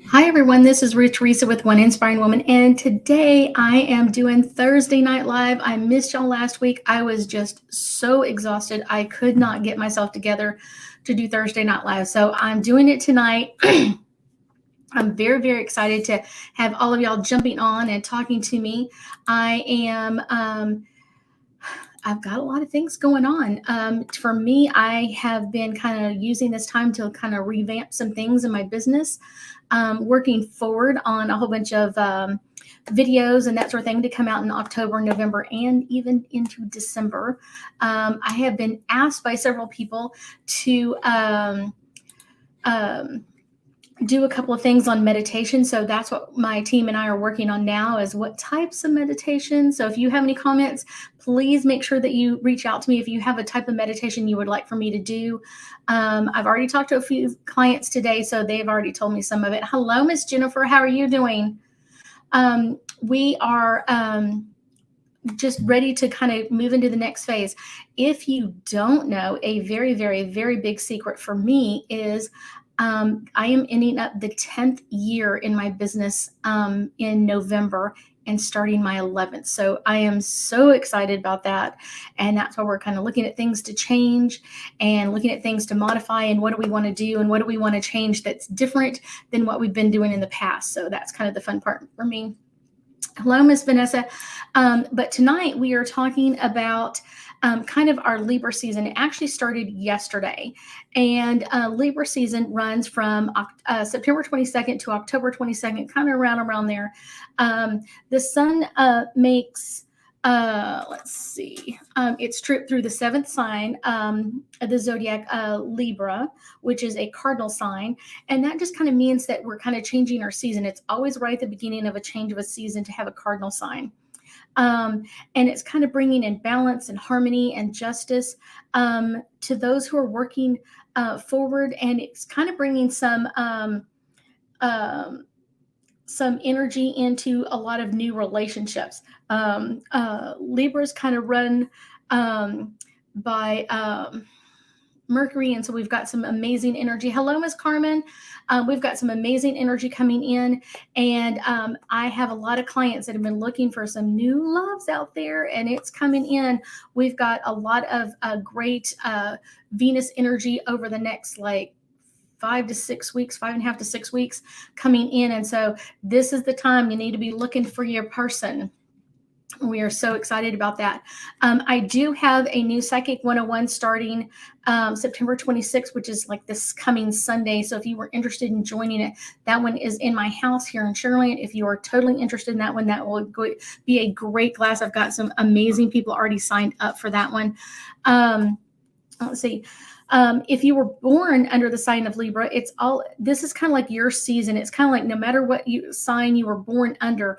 Hi, everyone. This is Ruth Theresa with One Inspiring Woman. And today I am doing Thursday Night Live. I missed y'all last week. I was just so exhausted. I could not get myself together to do Thursday Night Live. So I'm doing it tonight. I'm very, very excited to have all of y'all jumping on and talking to me. I am. I've got a lot of things going on. For me, I have been kind of using this time to kind of revamp some things in my business, working forward on a whole bunch of videos and that sort of thing to come out in October, November, and even into December. I have been asked by several people to um, do a couple of things on meditation. So that's what my team and I are working on now is what types of meditation. So if you have any comments, please make sure that you reach out to me if you have a type of meditation you would like for me to do. I've already talked to a few clients today, so they've already told me some of it. Hello, Miss Jennifer. How are you doing? We are just ready to kind of move into the next phase. If you don't know, a very, very, very big secret for me is I am ending up the 10th year in my business in November and starting my 11th. So I am so excited about that. And that's why we're kind of looking at things to change and looking at things to modify and what do we want to do and what do we want to change that's different than what we've been doing in the past. So that's kind of the fun part for me. Hello, Miss Vanessa. But tonight we are talking about kind of our Libra season. It actually started yesterday, and Libra season runs from September 22nd to October 22nd, kind of around there. The sun makes let's see, it's trip through the seventh sign of the zodiac, Libra, which is a cardinal sign. And that just kind of means that we're kind of changing our season. It's always right at the beginning of a change of a season to have a cardinal sign. Um, and it's kind of bringing in balance and harmony and justice to those who are working forward. And it's kind of bringing some energy into a lot of new relationships. Libras kind of run by Mercury, and so we've got some amazing energy. Hello, Miss Carmen. We've got some amazing energy coming in, and I have a lot of clients that have been looking for some new loves out there, and it's coming in. We've got a lot of great Venus energy over the next 5 to 6 weeks, 5.5 to 6 weeks coming in. And so this is the time you need to be looking for your person. We are so excited about that. I do have a new Psychic 101 starting September 26th, which is like this coming Sunday. So if you were interested in joining it, that one is in my house here in Sugarland. If you are totally interested in that one, that will be a great class. I've got some amazing people already signed up for that one. Let's see. If you were born under the sign of Libra, this is kind of like your season. It's kind of like no matter what sign you were born under,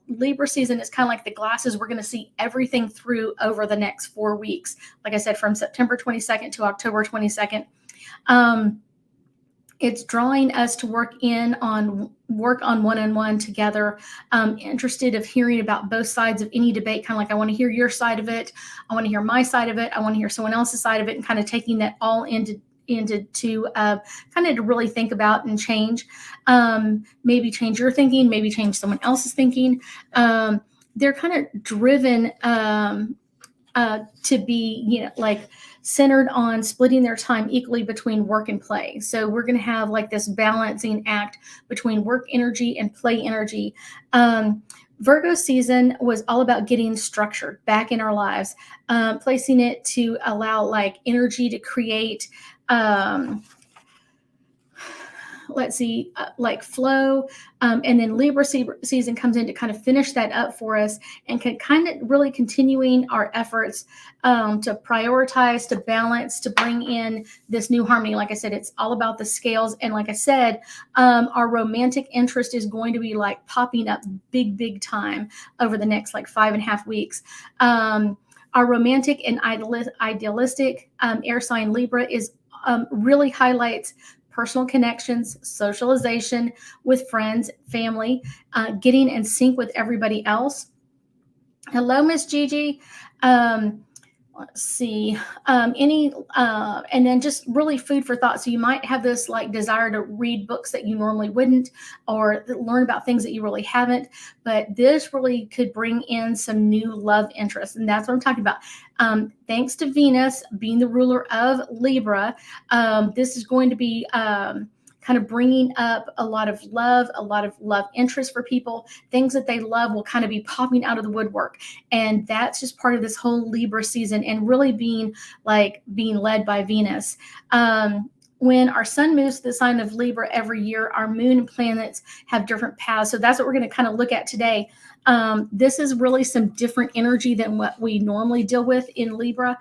Libra season is kind of like the glasses. We're going to see everything through over the next 4 weeks. Like I said, from September 22nd to October 22nd. It's drawing us to work on one-on-one together. Interested of hearing about both sides of any debate, kind of like I want to hear your side of it. I want to hear my side of it. I want to hear someone else's side of it, and kind of taking that all into kind of to really think about and change. Maybe change your thinking, maybe change someone else's thinking. They're kind of driven to be, like centered on splitting their time equally between work and play. So we're going to have like this balancing act between work energy and play energy. Virgo season was all about getting structured back in our lives, placing it to allow like energy to create like flow. And then Libra season comes in to kind of finish that up for us and can kind of really continuing our efforts to prioritize, to balance, to bring in this new harmony. Like I said, it's all about the scales. And like I said, our romantic interest is going to be like popping up big time over the next like 5.5 weeks. Our romantic and idealistic air sign Libra is really highlights personal connections, socialization with friends, family, getting in sync with everybody else. Hello, Miss Gigi. let's see, and then just really food for thought. So you might have this like desire to read books that you normally wouldn't, or learn about things that you really haven't, but this really could bring in some new love interest. And that's what I'm talking about. Thanks to Venus being the ruler of Libra, this is going to be kind of bringing up a lot of love interest for people. Things that they love will kind of be popping out of the woodwork. And that's just part of this whole Libra season, and really being led by Venus. When our sun moves to the sign of Libra every year, our moon and planets have different paths. So that's what we're going to kind of look at today. This is really some different energy than what we normally deal with in Libra.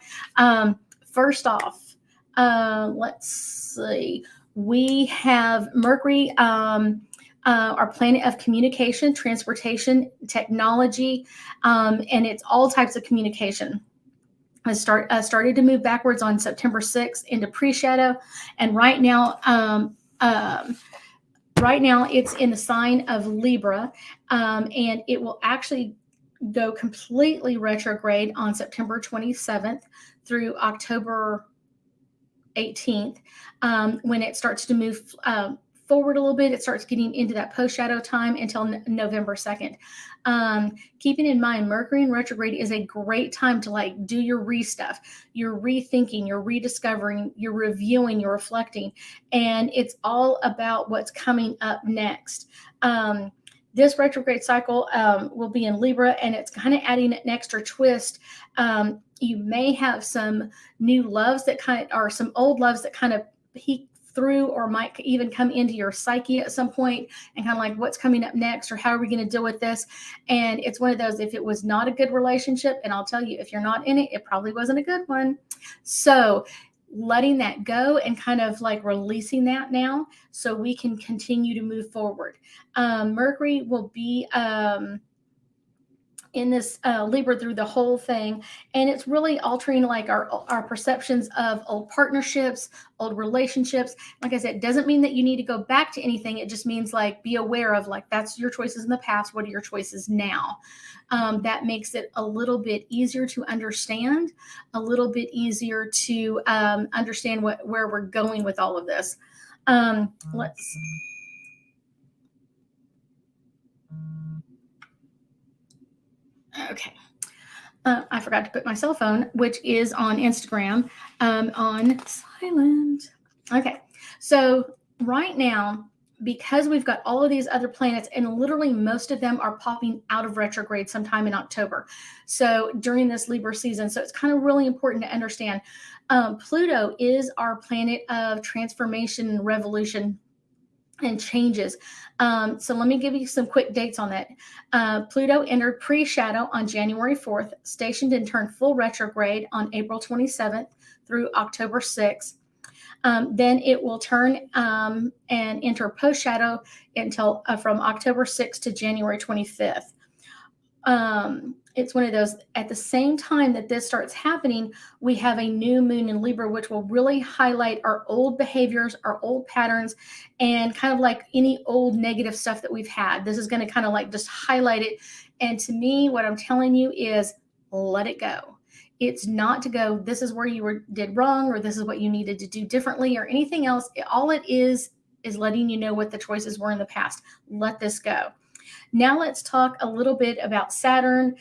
First off, let's see. We have Mercury, our planet of communication, transportation, technology, and it's all types of communication. I started to move backwards on September 6th into pre-shadow, and right now it's in the sign of Libra, and it will actually go completely retrograde on September 27th through October 18th. When it starts to move forward a little bit, it starts getting into that post-shadow time until November 2nd. Keeping in mind, Mercury in retrograde is a great time to like do your stuff. You're rethinking, you're rediscovering, you're reviewing, you're reflecting, and it's all about what's coming up next. This retrograde cycle will be in Libra, and it's kind of adding an extra twist. You may have some new loves or some old loves that kind of peek through, or might even come into your psyche at some point, and kind of like, what's coming up next, or how are we going to deal with this? And it's one of those, if it was not a good relationship, and I'll tell you, if you're not in it, it probably wasn't a good one. So letting that go and kind of like releasing that now, so we can continue to move forward. Mercury will be in this Libra through the whole thing, and it's really altering like our perceptions of old partnerships, old relationships. Like I said, it doesn't mean that you need to go back to anything. It just means like, be aware of like, that's your choices in the past. What are your choices now? That makes it a little bit easier to understand, a little bit easier to understand where we're going with all of this. Let's Okay. I forgot to put my cell phone, which is on Instagram, on silent. Okay. So right now, because we've got all of these other planets, and literally most of them are popping out of retrograde sometime in October. So during this Libra season, so it's kind of really important to understand. Pluto is our planet of transformation and revolution and changes. So let me give you some quick dates on that. Pluto entered pre-shadow on January 4th, stationed and turned full retrograde on April 27th through October 6th. Then it will turn and enter post-shadow until from October 6th to January 25th. It's one of those, at the same time that this starts happening, we have a new moon in Libra, which will really highlight our old behaviors, our old patterns, and kind of like any old negative stuff that we've had. This is going to kind of like just highlight it. And to me, what I'm telling you is let it go. It's not to go, this is where you did wrong, or this is what you needed to do differently, or anything else. All it is letting you know what the choices were in the past. Let this go. Now let's talk a little bit about Saturn,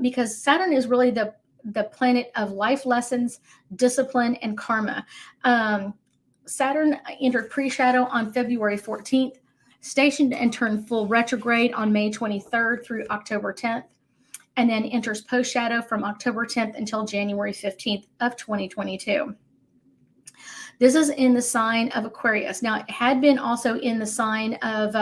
because Saturn is really the planet of life lessons, discipline, and karma. Saturn entered pre-shadow on February 14th, stationed and turned full retrograde on May 23rd through October 10th, and then enters post-shadow from October 10th until January 15th of 2022. This is in the sign of Aquarius. Now, it had been also in the sign of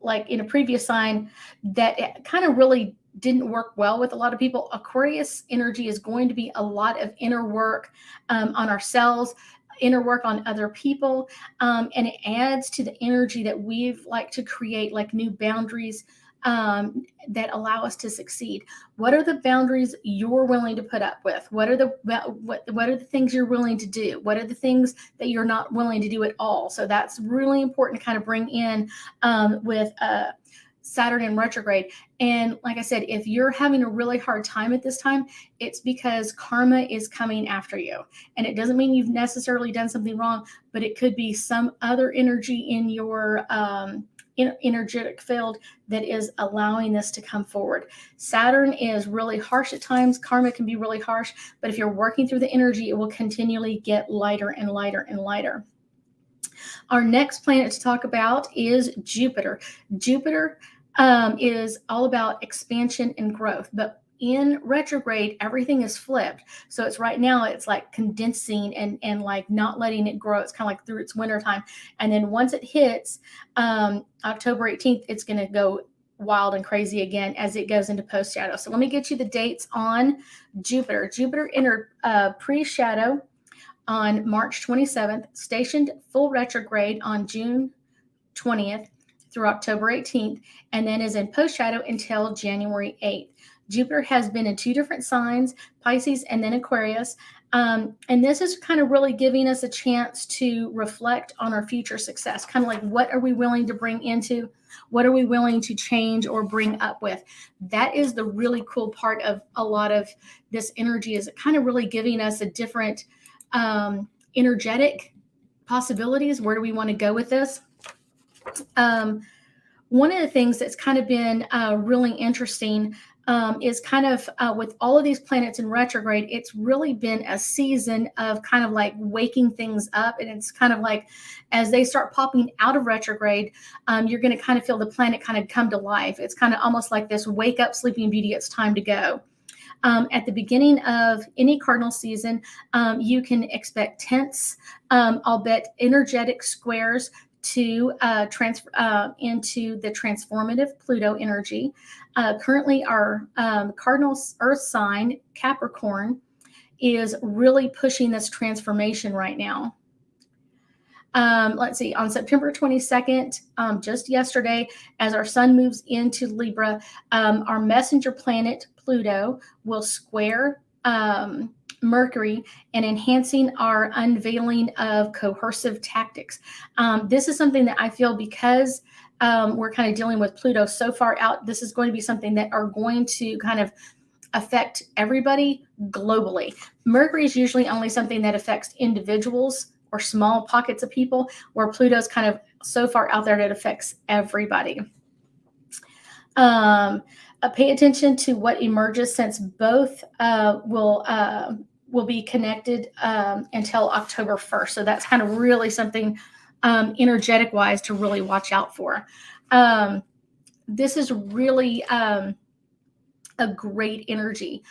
like in a previous sign that it kind of really didn't work well with a lot of people. Aquarius energy is going to be a lot of inner work on ourselves, inner work on other people, and it adds to the energy that we've like to create, like new boundaries that allow us to succeed. What are the boundaries you're willing to put up with? What are the things you're willing to do? What are the things that you're not willing to do at all? So that's really important to kind of bring in with Saturn in retrograde. And like I said, if you're having a really hard time at this time, it's because karma is coming after you. And it doesn't mean you've necessarily done something wrong, but it could be some other energy in your energetic field that is allowing this to come forward. Saturn is really harsh at times. Karma can be really harsh, but if you're working through the energy, it will continually get lighter and lighter and lighter. Our next planet to talk about is Jupiter. Jupiter is all about expansion and growth, but in retrograde, everything is flipped. So it's right now, it's like condensing and like not letting it grow. It's kind of like through its winter time. And then once it hits October 18th, it's going to go wild and crazy again as it goes into post shadow. So let me get you the dates on Jupiter. Jupiter entered pre-shadow on March 27th, stationed full retrograde on June 20th through October 18th, and then is in post shadow until January 8th. Jupiter has been in two different signs, Pisces and then Aquarius. And this is kind of really giving us a chance to reflect on our future success, kind of like what are we willing to bring into, what are we willing to change or bring up with. That is the really cool part of a lot of this energy, is kind of really giving us a different energetic possibilities. Where do we want to go with this? One of the things that's kind of been really interesting is kind of with all of these planets in retrograde, it's really been a season of kind of like waking things up. And it's kind of like as they start popping out of retrograde, you're going to kind of feel the planet kind of come to life. It's kind of almost like this wake up, Sleeping Beauty, it's time to go. At the beginning of any cardinal season, you can expect tense, I'll bet energetic squares to transfer into the transformative Pluto energy. Currently, our cardinal Earth sign, Capricorn, is really pushing this transformation right now. Let's see, on September 22nd, just yesterday, as our sun moves into Libra, our messenger planet, Pluto, will square Mercury and enhancing our unveiling of coercive tactics. This is something that I feel because we're kind of dealing with Pluto so far out, this is going to be something that are going to kind of affect everybody globally. Mercury is usually only something that affects individuals or small pockets of people, where Pluto's kind of so far out there that it affects everybody. Pay attention to what emerges, since both will be connected until October 1st. So that's kind of really something energetic wise to really watch out for. This is really a great energy.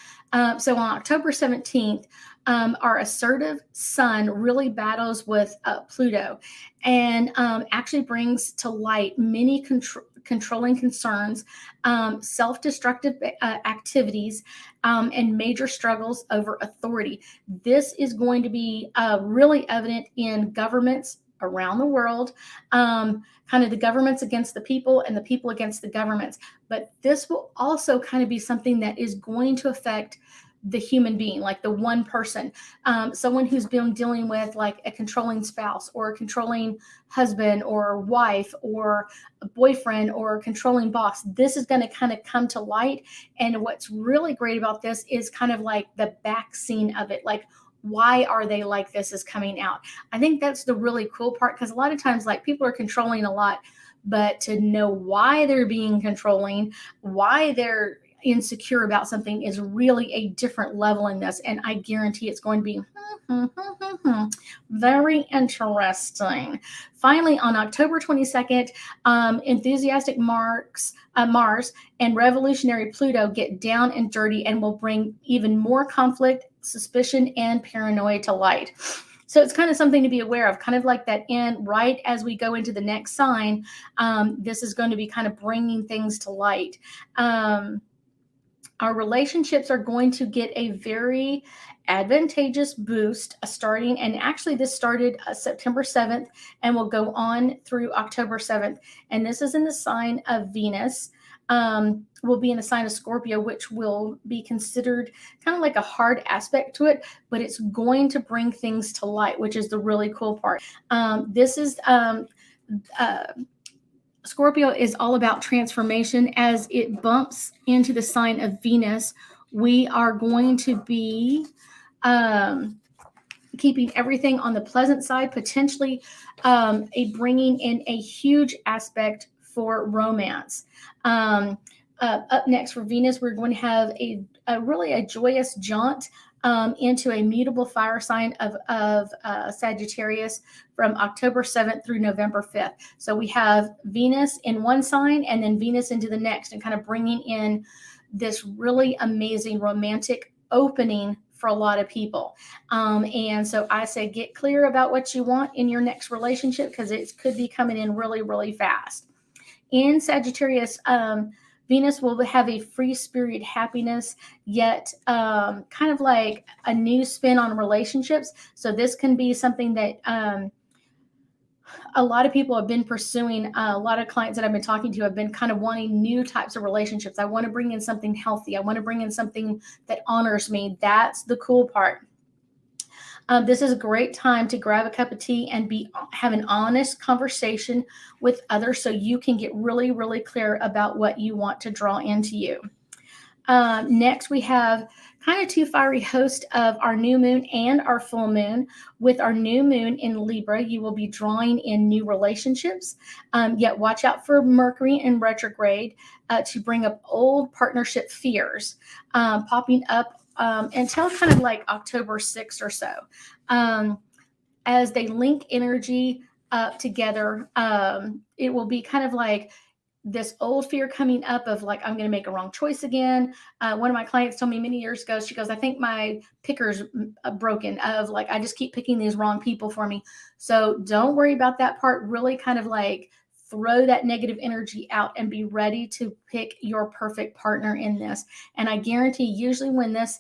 So on October 17th, our assertive sun really battles with Pluto and actually brings to light many controlling concerns, self-destructive activities, and major struggles over authority. This is going to be really evident in governments around the world, kind of the governments against the people and the people against the governments. But this will also kind of be something that is going to affect the human being, like the one person, someone who's been dealing with like a controlling spouse or a controlling husband or wife or a boyfriend or a controlling boss. This is going to kind of come to light. And what's really great about this is kind of like the back scene of it. Like, why are they like this is coming out. I think that's the really cool part, because a lot of times like people are controlling a lot, but to know why they're being controlling, why they're insecure about something is really a different level in this. And I guarantee it's going to be very interesting. Finally, on October 22nd, enthusiastic Mars and revolutionary Pluto get down and dirty and will bring even more conflict, suspicion, and paranoia to light. So it's kind of something to be aware of, kind of like that end right as we go into the next sign. This is going to be kind of bringing things to light. Our relationships are going to get a very advantageous boost starting, and actually this started September 7th and will go on through October 7th. And this is in the sign of Venus. Will be in the sign of Scorpio, which will be considered kind of like a hard aspect to it, but it's going to bring things to light, which is the really cool part. This is Scorpio is all about transformation. As it bumps into the sign of Venus, we are going to be um, keeping everything on the pleasant side, potentially a bringing in a huge aspect for romance. Um, Up next for Venus, we're going to have a really a joyous jaunt into a mutable fire sign of Sagittarius from October 7th through November 5th. So we have Venus in one sign and then Venus into the next, and kind of bringing in this really amazing romantic opening for a lot of people. And so I say get clear about what you want in your next relationship, because it could be coming in really, really fast. In Sagittarius, Venus will have a free spirit happiness, yet kind of like a new spin on relationships. So this can be something that a lot of people have been pursuing. A lot of clients that I've been talking to have been kind of wanting new types of relationships. I want to bring in something healthy. I want to bring in something that honors me. That's the cool part. This is a great time to grab a cup of tea and have an honest conversation with others, so you can get really, really clear about what you want to draw into you. Next, we have kind of two fiery hosts of our new moon and our full moon. With our new moon in Libra, you will be drawing in new relationships. Yet watch out for Mercury in retrograde to bring up old partnership fears popping up until kind of like October 6th or so. As they link energy up together, it will be kind of like this old fear coming up of like, I'm going to make a wrong choice again. One of my clients told me many years ago, she goes, I think my picker's broken, of like, I just keep picking these wrong people for me. So don't worry about that part. Really kind of like throw that negative energy out and be ready to pick your perfect partner in this. And I guarantee usually when this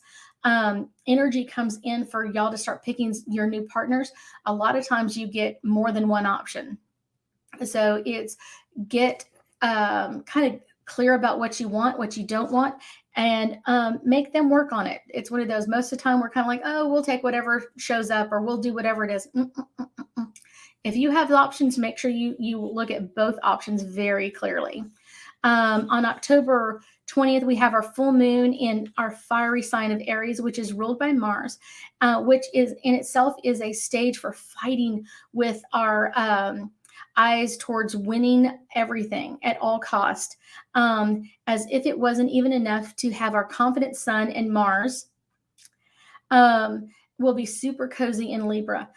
energy comes in for y'all to start picking your new partners, a lot of times you get more than one option. So it's get kind of clear about what you want, what you don't want, and make them work on it. It's one of those, most of the time we're kind of like, oh, we'll take whatever shows up or we'll do whatever it is. If you have the options, make sure you look at both options very clearly. On October 20th, we have our full moon in our fiery sign of Aries, which is ruled by Mars, which is in itself is a stage for fighting with our eyes towards winning everything at all cost. As if it wasn't even enough to have our confident sun and Mars will be super cozy in Libra,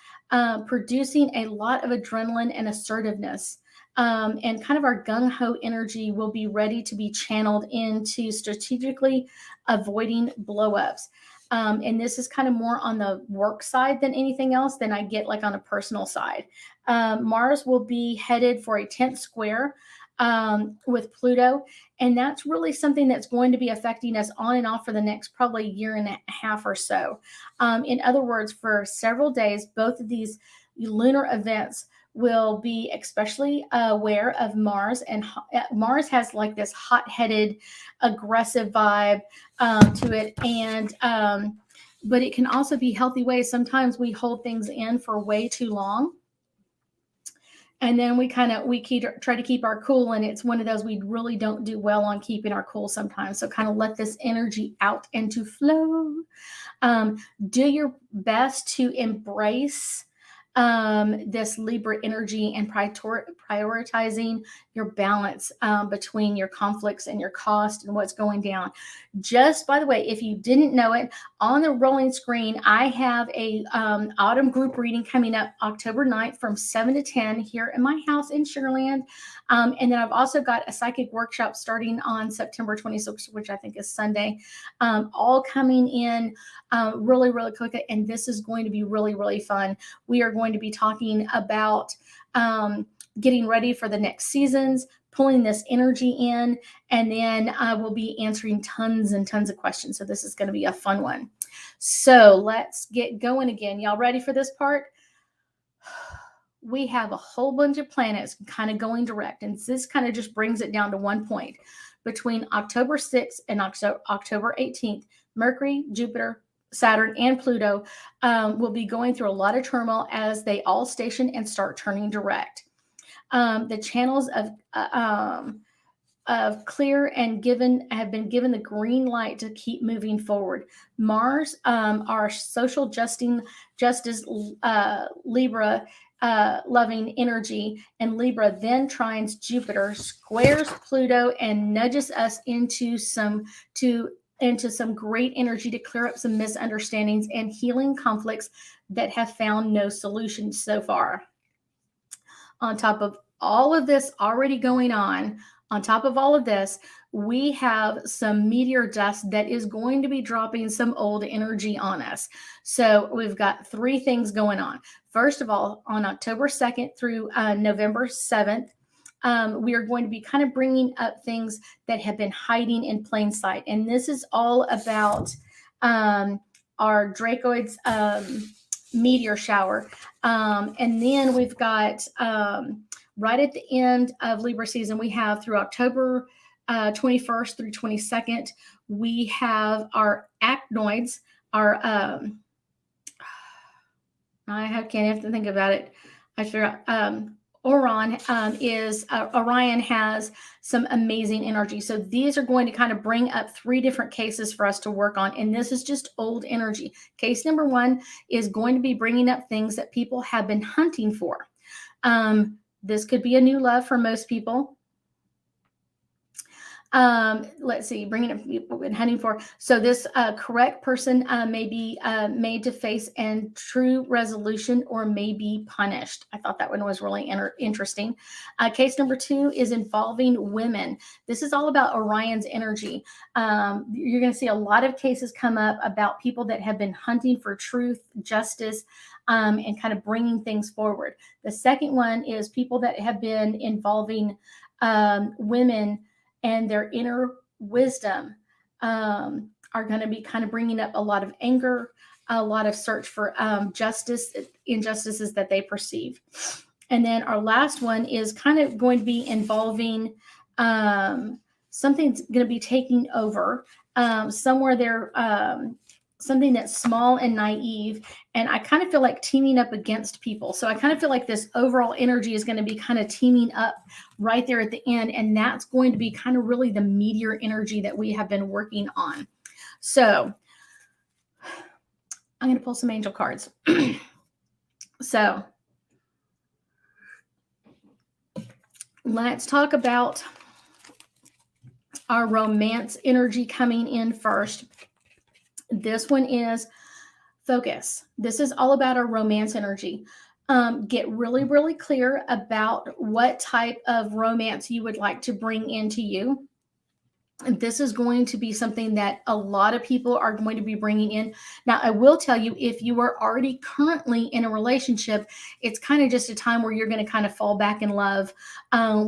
producing a lot of adrenaline and assertiveness. And kind of our gung-ho energy will be ready to be channeled into strategically avoiding blowups. And this is kind of more on the work side than anything else than I get like on a personal side. Mars will be headed for a 10th square with Pluto. And that's really something that's going to be affecting us on and off for the next probably year and a half or so. In other words, for several days, both of these lunar events will be especially aware of Mars. And Mars has like this hot-headed, aggressive vibe to it. And but it can also be healthy ways. Sometimes we hold things in for way too long. And then we try to keep our cool, and it's one of those we really don't do well on keeping our cool sometimes. So kind of let this energy out and to flow. Do your best to embrace this Libra energy and prioritizing your balance between your conflicts and your cost and what's going down. Just by the way, if you didn't know it, on the rolling screen, I have a autumn group reading coming up October 9th from 7 to 10 here in my house in Sugarland. And then I've also got a psychic workshop starting on September 26th, which I think is Sunday, all coming in really, really quick. And this is going to be really, really fun. We are going to be talking about getting ready for the next seasons, pulling this energy in, and then we'll be answering tons and tons of questions. So this is going to be a fun one. So let's get going again. Y'all ready for this part? We have a whole bunch of planets kind of going direct, and this kind of just brings it down to one point. Between October 6th and October 18th, Mercury, Jupiter, Saturn, and Pluto will be going through a lot of turmoil as they all station and start turning direct. The channels of clear and have been given the green light to keep moving forward. Mars, our social justice Libra loving energy, and Libra then trines Jupiter, squares Pluto, and nudges us into some great energy to clear up some misunderstandings and healing conflicts that have found no solution so far. On top of all of this already going on top of all of this, we have some meteor dust that is going to be dropping some old energy on us. So we've got three things going on. First of all, on October 2nd through November 7th, we are going to be kind of bringing up things that have been hiding in plain sight. And this is all about our Dracoids meteor shower. And then we've got right at the end of Libra season, we have through October 21st through 22nd, we have our actinoids, our can't have to think about it. I forgot. Orion has some amazing energy. So these are going to kind of bring up three different cases for us to work on. And this is just old energy. Case number one is going to be bringing up things that people have been hunting for. This could be a new love for most people. Let's see, bringing up people we've been hunting for. So this correct person may be made to face and true resolution or may be punished. I thought that one was really interesting. Case number two is involving women. This is all about Orion's energy. You're going to see a lot of cases come up about people that have been hunting for truth, justice, and kind of bringing things forward. The second one is people that have been involving women and their inner wisdom are going to be kind of bringing up a lot of anger, a lot of search for justice, injustices that they perceive. And then our last one is kind of going to be involving something's going to be taking over somewhere there, something that's small and naive. And I kind of feel like teaming up against people. So I kind of feel like this overall energy is going to be kind of teaming up right there at the end. And that's going to be kind of really the meteor energy that we have been working on. So I'm going to pull some angel cards. So let's talk about our romance energy coming in first. This one is focus. This is all about our romance energy. Get really, really clear about what type of romance you would like to bring into you. This is going to be something that a lot of people are going to be bringing in. Now, I will tell you, if you are already currently in a relationship, it's kind of just a time where you're going to kind of fall back in love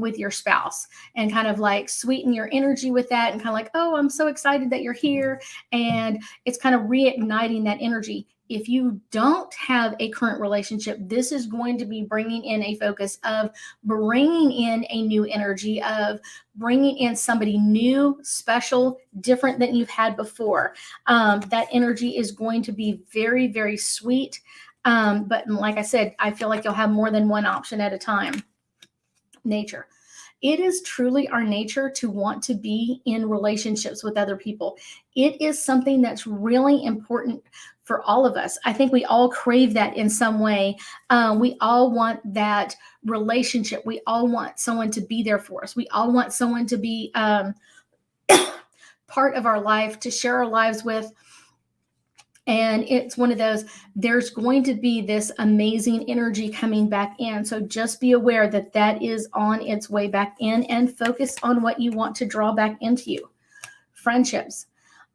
with your spouse and kind of like sweeten your energy with that and kind of like, oh, I'm so excited that you're here. And it's kind of reigniting that energy. If you don't have a current relationship, this is going to be bringing in a focus of bringing in a new energy, of bringing in somebody new, special, different than you've had before. That energy is going to be very, very sweet. But like I said, I feel like you'll have more than one option at a time. Nature. It is truly our nature to want to be in relationships with other people. It is something that's really important for all of us. I think we all crave that in some way. We all want that relationship. We all want someone to be there for us. We all want someone to be part of our life, to share our lives with. And it's one of those, there's going to be this amazing energy coming back in. So just be aware that that is on its way back in and focus on what you want to draw back into you. Friendships.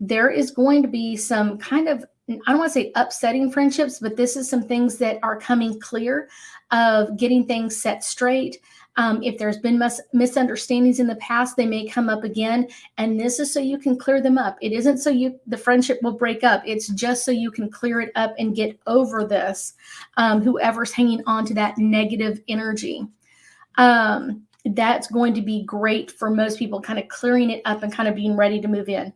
There is going to be some kind of, I don't want to say upsetting friendships, but this is some things that are coming clear of getting things set straight. If there's been misunderstandings in the past, they may come up again. And this is so you can clear them up. It isn't so the friendship will break up. It's just so you can clear it up and get over this, whoever's hanging on to that negative energy. That's going to be great for most people, kind of clearing it up and kind of being ready to move in.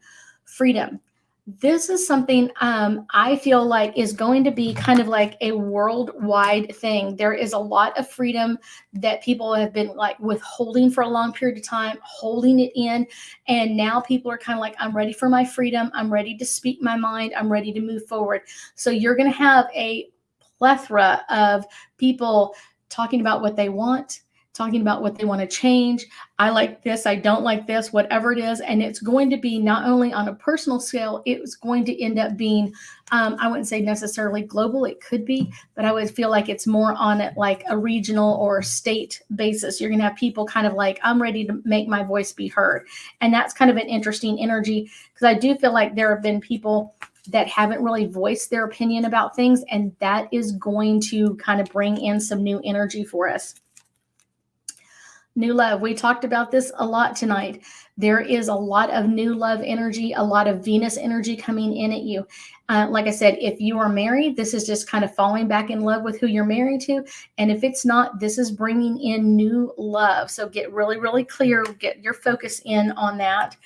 Freedom. This is something I feel like is going to be kind of like a worldwide thing. There is a lot of freedom that people have been like withholding for a long period of time, holding it in. And now people are kind of like, I'm ready for my freedom. I'm ready to speak my mind. I'm ready to move forward. So you're going to have a plethora of people talking about what they want, talking about what they want to change. I like this, I don't like this, whatever it is. And it's going to be not only on a personal scale, it's going to end up being, I wouldn't say necessarily global, it could be, but I would feel like it's more on it like a regional or state basis. You're going to have people kind of like, I'm ready to make my voice be heard. And that's kind of an interesting energy because I do feel like there have been people that haven't really voiced their opinion about things. And that is going to kind of bring in some new energy for us. New love. We talked about this a lot tonight. There is a lot of new love energy, a lot of Venus energy coming in at you. Like I said, if you are married, this is just kind of falling back in love with who you're married to. And if it's not, this is bringing in new love. So get really, really clear, get your focus in on that.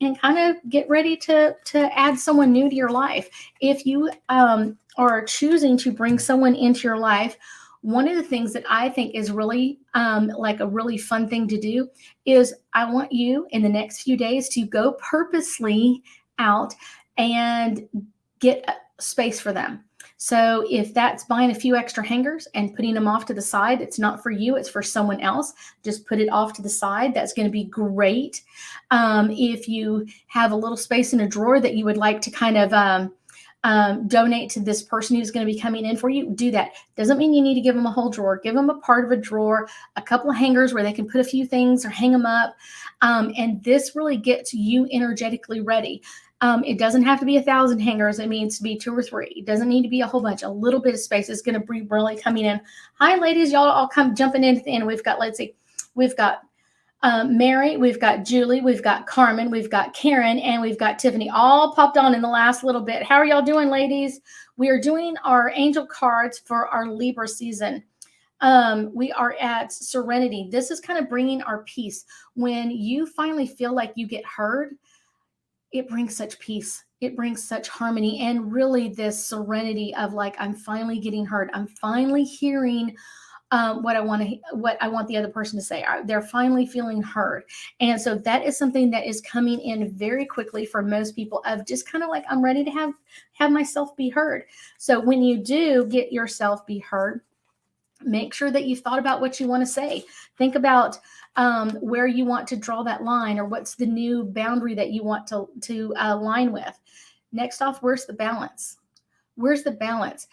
And kind of get ready to add someone new to your life. If you are choosing to bring someone into your life, one of the things that I think is really like a really fun thing to do is I want you in the next few days to go purposely out and get a space for them. So if that's buying a few extra hangers and putting them off to the side, it's not for you, it's for someone else. Just put it off to the side. That's going to be great. If you have a little space in a drawer that you would like to kind of donate to this person who's going to be coming in for you, do that. Doesn't mean you need to give them a whole drawer. Give them a part of a drawer, a couple of hangers where they can put a few things or hang them up. And this really gets you energetically ready. It doesn't have to be 1,000 hangers. It needs to be 2 or 3. It doesn't need to be a whole bunch. A little bit of space is going to be really coming in. Hi, ladies. Y'all all come jumping in at the end. We've got, let's see, we've got Mary, we've got Julie, we've got Carmen, we've got Karen, and we've got Tiffany all popped on in the last little bit. How are y'all doing, ladies? We are doing our angel cards for our Libra season. We are at Serenity. This is kind of bringing our peace. When you finally feel like you get heard, it brings such peace. It brings such harmony and really this serenity of like, I'm finally getting heard. I'm finally hearing what I want the other person to say. They're finally feeling heard. And so that is something that is coming in very quickly for most people of just kind of like, I'm ready to have myself be heard. So when you do get yourself be heard, make sure that you've thought about what you want to say. Think about where you want to draw that line or what's the new boundary that you want to align with. Next off, where's the balance? Where's the balance?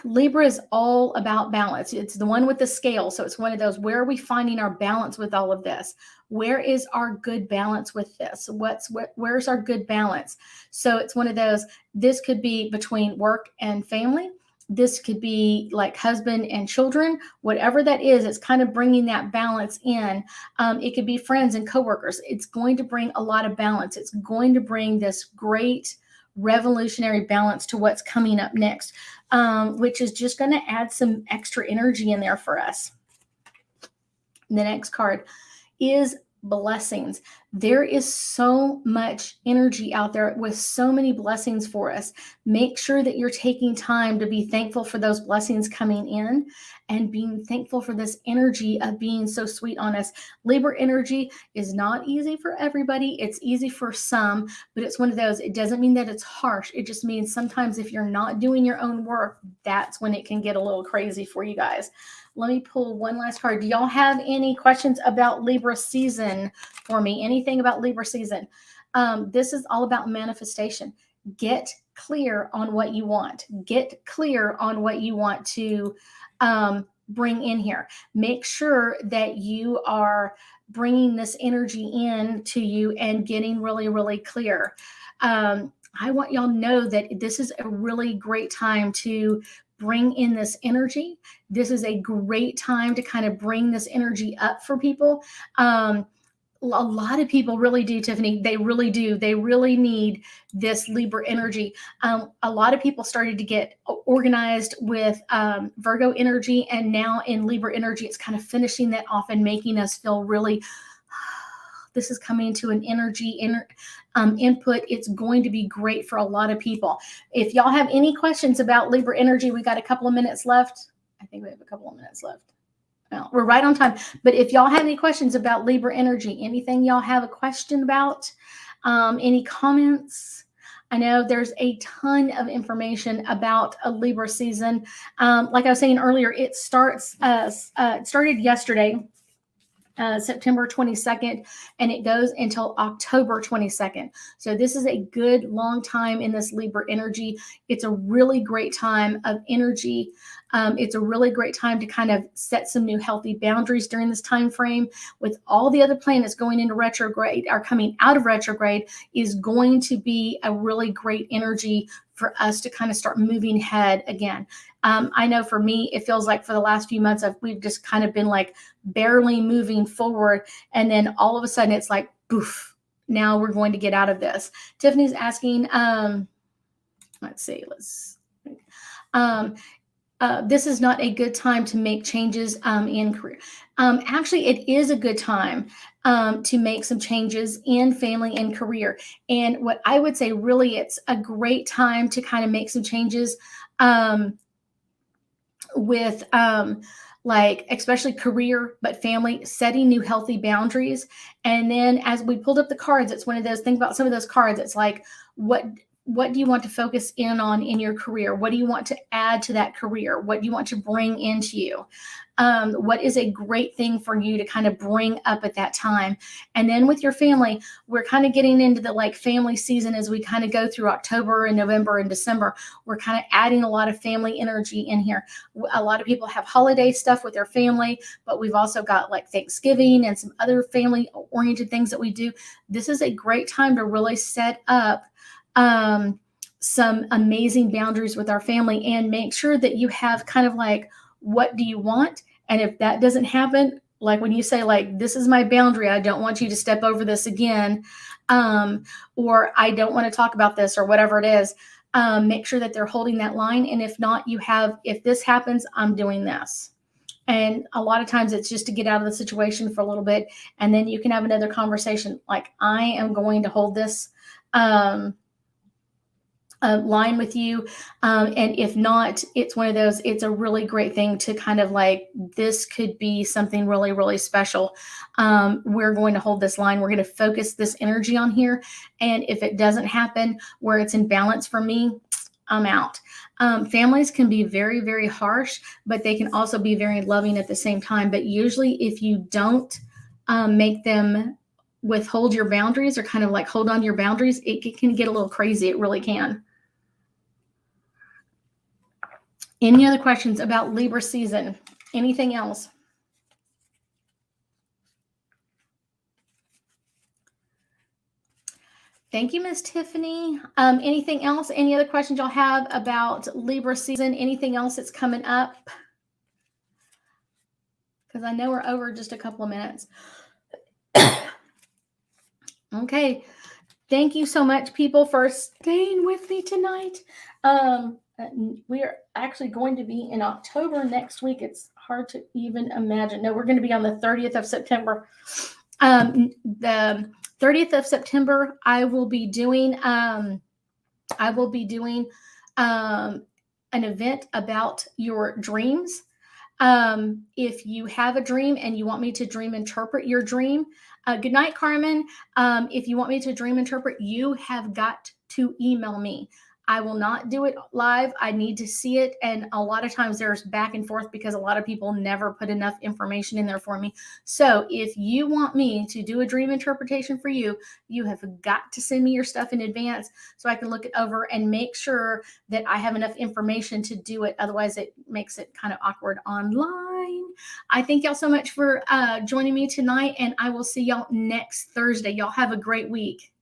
Libra is all about balance. It's the one with the scale. So it's one of those, where are we finding our balance with all of this? Where is our good balance with this? Where's our good balance? So it's one of those, this could be between work and family. This could be like husband and children, whatever that is, it's kind of bringing that balance in. It could be friends and coworkers. It's going to bring a lot of balance. It's going to bring this great revolutionary balance to what's coming up next, which is just going to add some extra energy in there for us. The next card is blessings. There is so much energy out there with so many blessings for us. Make sure that you're taking time to be thankful for those blessings coming in and being thankful for this energy of being so sweet on us. Libra energy is not easy for everybody. It's easy for some, but it's one of those, it doesn't mean that it's harsh. It just means sometimes if you're not doing your own work, that's when it can get a little crazy for you guys. Let me pull one last card. Do y'all have any questions about Libra season for me? Anything about Libra season? This is all about manifestation. Get clear on what you want. Get clear on what you want to bring in here. Make sure that you are bringing this energy in to you and getting really, really clear. I want y'all to know that this is a really great time to bring in this energy. This is a great time to kind of bring this energy up for people. A lot of people really do, Tiffany. They really do. They really need this Libra energy. A lot of people started to get organized with Virgo energy, and now in Libra energy, it's kind of finishing that off and making us feel really, this is coming to an input. It's going to be great for a lot of people. If y'all have any questions about Libra energy, we got a couple of minutes left. I think we have a couple of minutes left. Well, we're right on time. But if y'all have any questions about Libra energy, anything y'all have a question about, any comments? I know there's a ton of information about a Libra season. Like I was saying earlier, it started yesterday, September 22nd, and it goes until October 22nd. So this is a good long time in this Libra energy. It's a really great time of energy. It's a really great time to kind of set some new healthy boundaries during this time frame. With all the other planets going into retrograde or coming out of retrograde, is going to be a really great energy for us to kind of start moving ahead again. I know for me, it feels like for the last few months, we've just kind of been like barely moving forward. And then all of a sudden it's like, poof, now we're going to get out of this. Tiffany's asking, let's see, this is not a good time to make changes in career. Actually, it is a good time to make some changes in family and career. And what I would say, really, it's a great time to kind of make some changes with like especially career, but family, setting new healthy boundaries. And then as we pulled up the cards, it's one of those, think about some of those cards. It's like, what do you want to focus in on in your career? What do you want to add to that career? What do you want to bring into you? What is a great thing for you to kind of bring up at that time? And then with your family, we're kind of getting into the like family season as we kind of go through October and November and December. We're kind of adding a lot of family energy in here. A lot of people have holiday stuff with their family, but we've also got like Thanksgiving and some other family oriented things that we do. This is a great time to really set up some amazing boundaries with our family and make sure that you have kind of like, what do you want? And if that doesn't happen, like when you say like, this is my boundary, I don't want you to step over this again, or I don't want to talk about this or whatever it is, make sure that they're holding that line. And if not, if this happens, I'm doing this. And a lot of times it's just to get out of the situation for a little bit. And then you can have another conversation. Like, I am going to hold this, line with you. And if not, it's one of those, it's a really great thing to kind of like, this could be something really, really special. We're going to hold this line. We're going to focus this energy on here. And if it doesn't happen where it's in balance for me, I'm out. Families can be very, very harsh, but they can also be very loving at the same time. But usually if you don't make them withhold your boundaries or kind of like hold on to your boundaries, it can get a little crazy. It really can. Any other questions about Libra season? Anything else? Thank you, Miss Tiffany. Anything else? Any other questions y'all have about Libra season? Anything else that's coming up? Because I know we're over just a couple of minutes. Okay. Thank you so much, people, for staying with me tonight. We are actually going to be in October next week. It's hard to even imagine. No, we're going to be on the 30th of September. The 30th of September, I will be doing an event about your dreams. If you have a dream and you want me to dream interpret your dream, good night, Carmen. If you want me to dream interpret, you have got to email me. I will not do it live. I need to see it. And a lot of times there's back and forth because a lot of people never put enough information in there for me. So if you want me to do a dream interpretation for you, you have got to send me your stuff in advance so I can look it over and make sure that I have enough information to do it. Otherwise, it makes it kind of awkward online. I thank y'all so much for joining me tonight, and I will see y'all next Thursday. Y'all have a great week.